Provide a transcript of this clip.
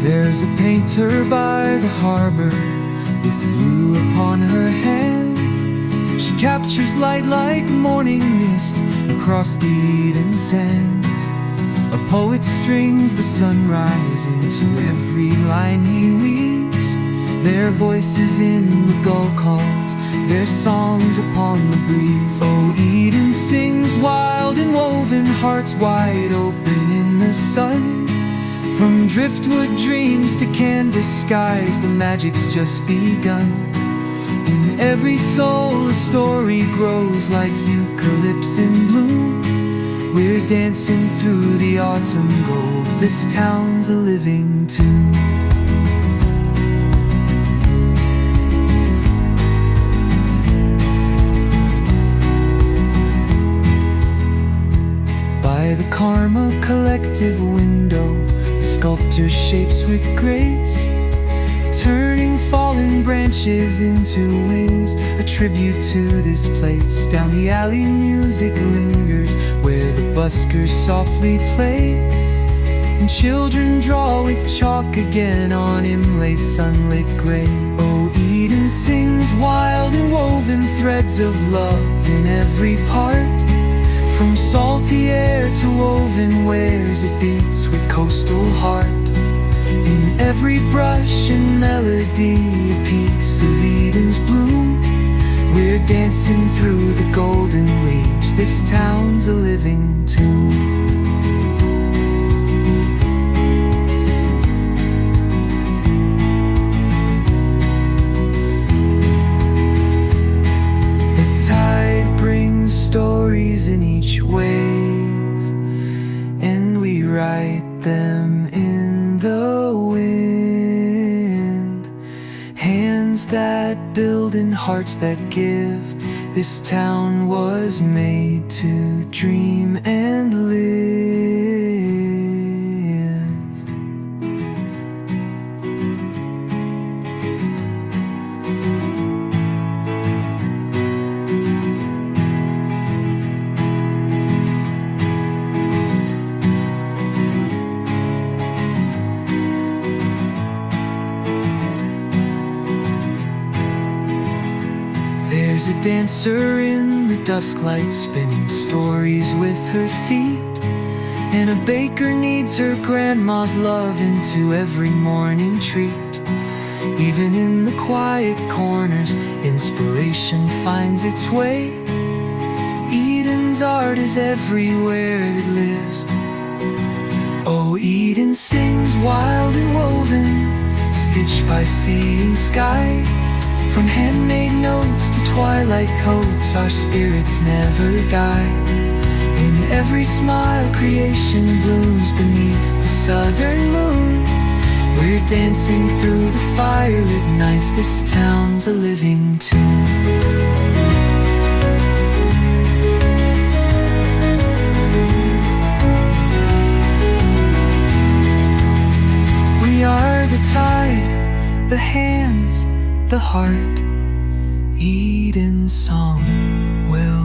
There's a painter by the harbour with blue upon her hands. She captures light like morning mist across the Eden sands. A poet strings the sunrise into every line he weaves. Their voices in the gull calls, their songs upon the breeze. Oh, Eden sings wild and woven, hearts wide open in the sun. From driftwood dreams to canvas skies, the magic's just begun. In every soul a story grows like eucalypts in bloom. We're dancing through the autumn gold, this town's a living tune. By the Karma collective window, sculptor shapes with grace, turning fallen branches into wings, a tribute to this place. Down the alley music lingers, where the buskers softly play, and children draw with chalk again on Imlay's sunlit gray. Oh, Eden sings wild and woven threads of love in every part. From salty air to woven wares, it beats with coastal heart. In every brush and melody, a piece of Eden's bloom. We're dancing through the golden leaves, this town's a living tune. Stories in each wave, and we write them in the wind. Hands that build and hearts that give, this town was made to dream and live. There's a dancer in the dusk light, spinning stories with her feet, and a baker needs her grandma's love into every morning treat. Even in the quiet corners, inspiration finds its way. Eden's art is everywhere it lives. Oh, Eden sings wild and woven, stitched by sea and sky. From handmade notes to twilight coats, our spirits never die. In every smile, creation blooms beneath the southern moon. We're dancing through the firelit nights, this town's a living tune. We are the tide, the hands, the heart. Eden's song will